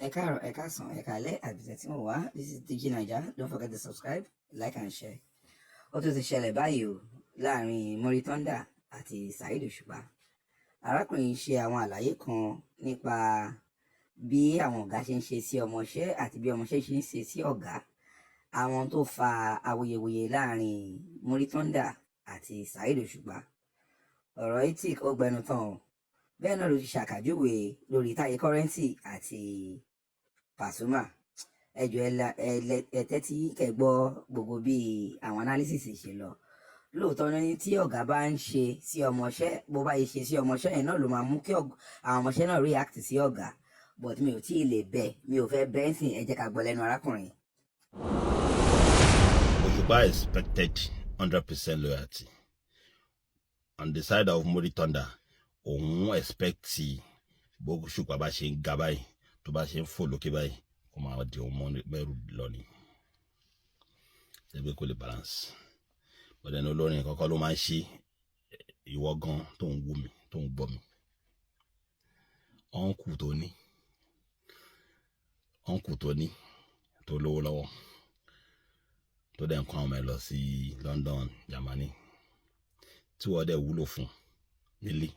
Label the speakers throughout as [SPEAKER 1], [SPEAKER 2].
[SPEAKER 1] Ẹ káàárọ̀, ẹ káàsán, ẹ káalẹ́, àbíṣẹ́ tí mo wá. This is DG Naija. Don't forget to subscribe, like and share. Ó tún ti ṣẹlẹ̀ báyìí o láàrin Muri Thunder àti Saheed Òṣùpá. Arákùnrin ṣe àwọn àlàyé kan nípa bí àwọn ọ̀gá ṣe ń ṣe sí ọmọọṣẹ́ àti bí ọmọọṣẹ́ ṣe ń ṣe sí ọ̀gá. Àwọn tó fa awuyewuye láàrin Muri Thunder àti Saheed Òṣùpá. Ọ̀rọ̀ ethic ó gbẹnu tán o. Bẹ́ẹ̀ náà ló ti ṣàkàjúwe lórí Táyé Currency àti Pasuma. Ẹjọ́ ẹ tẹ́tí kẹ́ gbọ́ gbogbo bí àwọn analysis ṣe lọ. Lóòótọ́ ní tí ọ̀gá bá ń ṣe sí ọmọọṣẹ́, bó bá yẹ ṣe sí ọmọọṣẹ́ yẹn náà ló máa mú kí àwọn ọmọọṣẹ́ náà react sí ọ̀gá. But mi ò tí ì lè bẹ̀, mi ò fẹ́ bẹ́ẹ̀ sìn, ẹ jẹ́ ká gbọ́ lẹ́nu arákùnrin.
[SPEAKER 2] Òṣùpá expected 100% loyalty. On the side of Muri Thunder, òun expect bó Òṣùpá bá ṣe ń ga báyìí, tó bá ṣe ń fò lókè báyìí, kó máa di òun mẹ́rù lọ ni. Ṣebí kò lè balance. Bọ́dẹ̀ ní olórin kọ́kọ́ ló máa ń ṣe ìwọ gan tó ń wú mi, tó ń gbọ́ mi. Ọ̀nkù tó ní, tó lówó lọ́wọ́, tó dẹ̀ ń kọ́ ọmọ ẹ lọ sí London, Germany, tí wọ́n dẹ̀ wúlò fún nílé.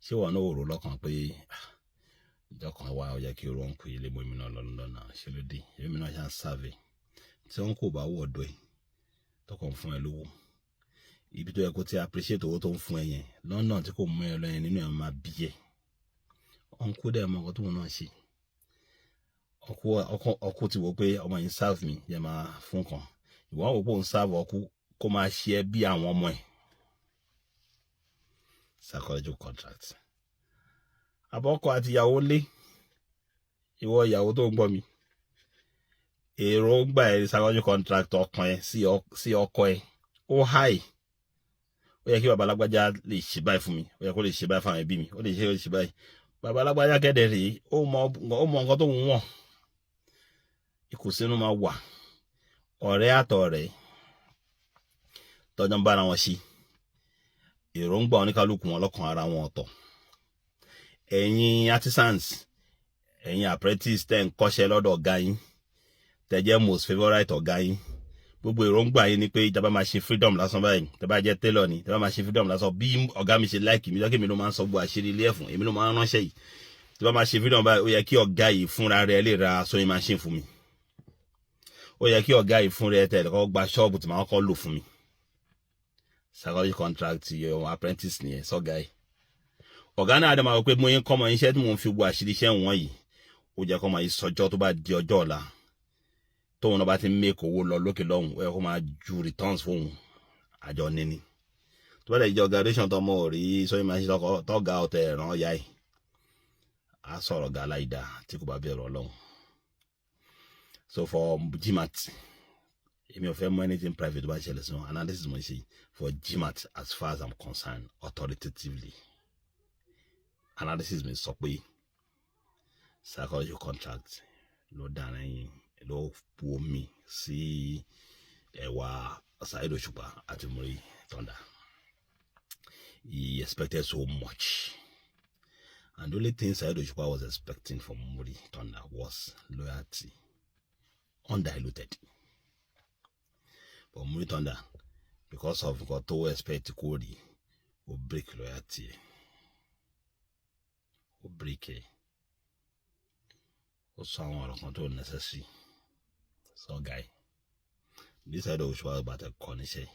[SPEAKER 2] Ṣé wọn náà rò lọ́kàn pé ìjọ kan wá ó yẹ kí o rọ́ǹkù ilé mọ́ èmi náà lọ London náà, ṣe ló dé èmi náà ṣe ń sáré tí wọn kò bá wọ̀ ọ̀dọ̀ ẹ̀ tọkàn fún ẹ lówó, ibi tó yẹ kó ti appreciate owó tó ń fún ẹ yẹn London tí kò mú ẹ lọ yẹn nínú ẹ̀ máa bí ẹ. Ọ̀nkú dẹ̀ mọ ọkọ tó wọn náà ṣe. Ọkú ti wò pé ọmọ yìí ń serve mi yẹ máa fún kan, ìwọ́n wò pé òun serve ọkú kó máa ṣe ẹ bí àwọn ọmọ ẹ̀. Psychological contract. Àbọ̀kọ àti ìyàwó lé, ìwọ ìyàwó tó ń gbọ́ mi, èròǹgbà ẹ̀ psychological contract ọkàn ẹ̀ sí ọkọ ẹ̀ ó high. Ó yẹ kí bàbá alágbájá lè ṣe báyìí fún mi, ó yẹ kó lè ṣe báyìí fún àwọn ẹbí mi, ó lè ṣe báyìí. Bàbá alágbájá kẹ́dẹ̀ rèé, ó mọ nǹkan tó ń wọ̀n. Ìkùnsínú máa wà. Ọ̀rẹ́ àtọ̀rẹ́ tọ́jọ́ ń bára wọn ṣe, èròǹgbà oníkálukú wọn lọ́kàn ara wọn ọ̀tọ̀. Ẹ̀yin artisans, ẹ̀yin apprentice tẹ́ ń kọ́ṣẹ́ lọ́dọ̀ ọ̀gá yín, tẹ́ jẹ́ most favourite ọ̀gá yín, gbogbo èròǹgbà yín ni pé ìjọba máa ṣe freedom lásán báyìí. Tẹ́ bá jẹ́ tailor ni, tẹ́ bá máa ṣe freedom lásán bí ọ̀gá mi ṣe like mi, lọ́kẹ́ mi ló máa ń sọ gbogbo àṣírí ilé ẹ̀fún, èmi ló máa ń ránṣẹ́ yìí. Tẹ́ bá máa ṣe freedom báyìí, ó yẹ kí ọ̀gá yìí fúnra rẹ̀ lè ra sewing machine fún mi. Ó yẹ kí ọ̀gá yìí fúnra rẹ̀ tẹ̀lé kó gba ṣọ́ọ̀bù tí màá kọ́ lò fún mi. Psychological contract your apprentice nìyẹn sọ́gá yìí. Ọ̀gá náà dẹ̀ máa wọ pé mo yín kọ́mọ iṣẹ́ tí mò ń fi gbọ́ àṣírí iṣẹ́ wọn yìí, ó jẹ́ kó máa sọjọ́ tó bá di ọjọ́ ọ̀la tóun náà bá ti make owó lọ lókè lọ́hùn, ó yẹ kó máa ju returns fóun àjọ níní. Tó bá lè jẹ́ organisation tó mọ̀ rí sewing machine tọ́gá ọ̀tẹ̀ ẹ̀ràn ọ̀yá yìí, á sọ̀rọ̀ ọ̀gá láìda tí kò bá bẹ̀rù Ọlọ́run. So for GMAT, èmi ò fẹ́ mọ̀ anything private tó bá ṣẹlẹ̀ sí wọn. Analysis mo ṣe for GMAT as far as I'm concerned authoritatively. Analysis mi sọ pé psychological contract ló dára yín, ló pu omi sí ẹwà Saheed Òṣùpá àti Muri Thunder. He expected so much, and the only thing Saheed Òṣùpá was expecting from Muri Thunder was loyalty, undiluted. But Muri Thunder, because of nǹkan tó expect kó rí, ó break loyalty. Ó break ẹ̀. Ó sọ àwọn ọ̀rọ̀ kan tó necessary. So guy, this Saheed Òṣùpá about a connection.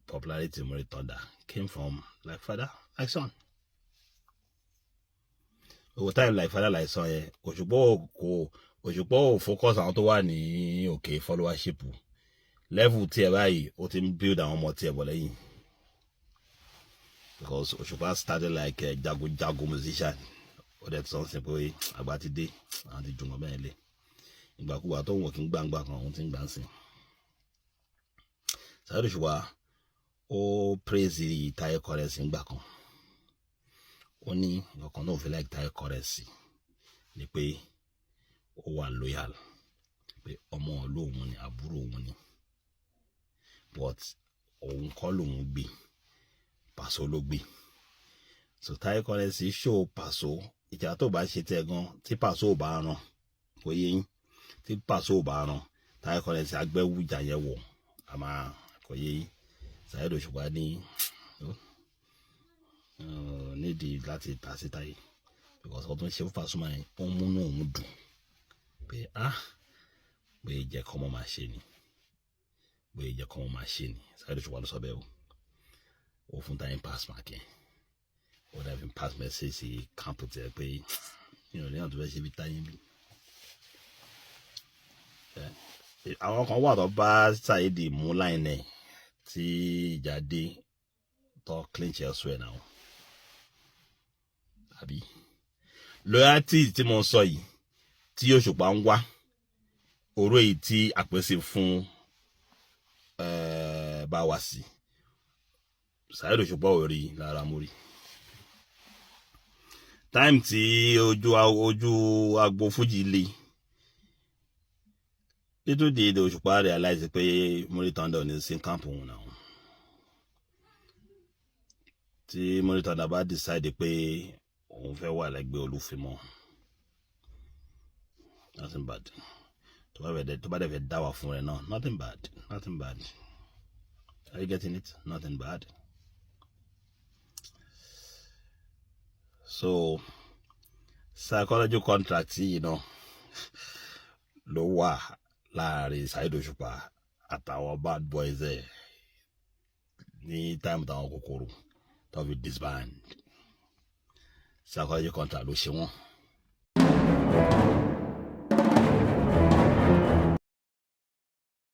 [SPEAKER 2] Popularity Muri Thunder came from like father, like son. Over time, like father, like son, Òṣùpá ò focus àwọn tó wà ní òkè followership. Level tí ẹ báyìí, ó ti ń build àwọn ọmọ tí ẹ bọ̀ lẹ́yìn. Because Òṣùpá started like a jago musician. Ó dẹ̀ tí wọ́n sọ pé àgbà ti dé, àwọn ti jùmọ̀ bẹ́ẹ̀ lé. Ìgbàkúgbà tó ń wọ̀ kí ń gbàǹgbà kan, òun ti ń gbà ń sìn. Saheed Òṣùpá ó praise Táyé Currency ńgbà kan. Ó ní ọkàn náà fi like Táyé Currency ni pé ó wà loyal, pé ọmọ olóhùn ni, àbúrò òun ni. But òun kọ́ lòun gbé, Paso ló gbé. So Táyé Currency show Paso ìjà tó bá ṣe tẹ gan tí Paso ò bá ràn kò yé yín tí Paso ò bá ràn táyé kọ́lẹ́sì agbẹ́wù ìjà yẹn wọ̀ àmà kò yé yín Saheed Òṣùpá ní nídìí láti tà sí táyé because ọdún ṣe fún Pasuma yẹn ó ń múnú òun dùn pé pé ìjẹ́ kọ́ mọ́ máa ṣe ni pé ìjẹ́ kọ́ mọ́ máa ṣe ni Saheed Òṣùpá ló sọ bẹ́ẹ̀ o fún táyé pass mark yẹn ó dàbí pass message sí camp tẹ pé lẹ́yìn tó fẹ́ ṣe bí táyé bí. àwọn kan wà tó bá Saheed mú láìnẹ̀ tí ìjà dé tó clinch elsewhere náà àbí loyalty tí mo sọ yìí tí Òṣùpá ń wá oró èyí tí àpèsè fún bá wá sí Saheed Òṣùpá ò rí lára mú rí time tí ojú agbo fújì le little did Òṣùpá realize pé Muri Thunder ní sí camp òun náà tí Muri Thunder bá decide pé òun fẹ́ wà lẹ́gbẹ̀ẹ́ Olúfimọ́ nothing bad tó bá dẹ̀ fẹ́ dá wà fún rẹ̀ náà nothing bad are you getting it? Nothing bad. So psychology contract ló wà láàrin Saheed Òṣùpá àtàwọn bad boys ẹ̀ ní time táwọn kòkòrò tó fi disband psychology contract ló ṣe wọ́n.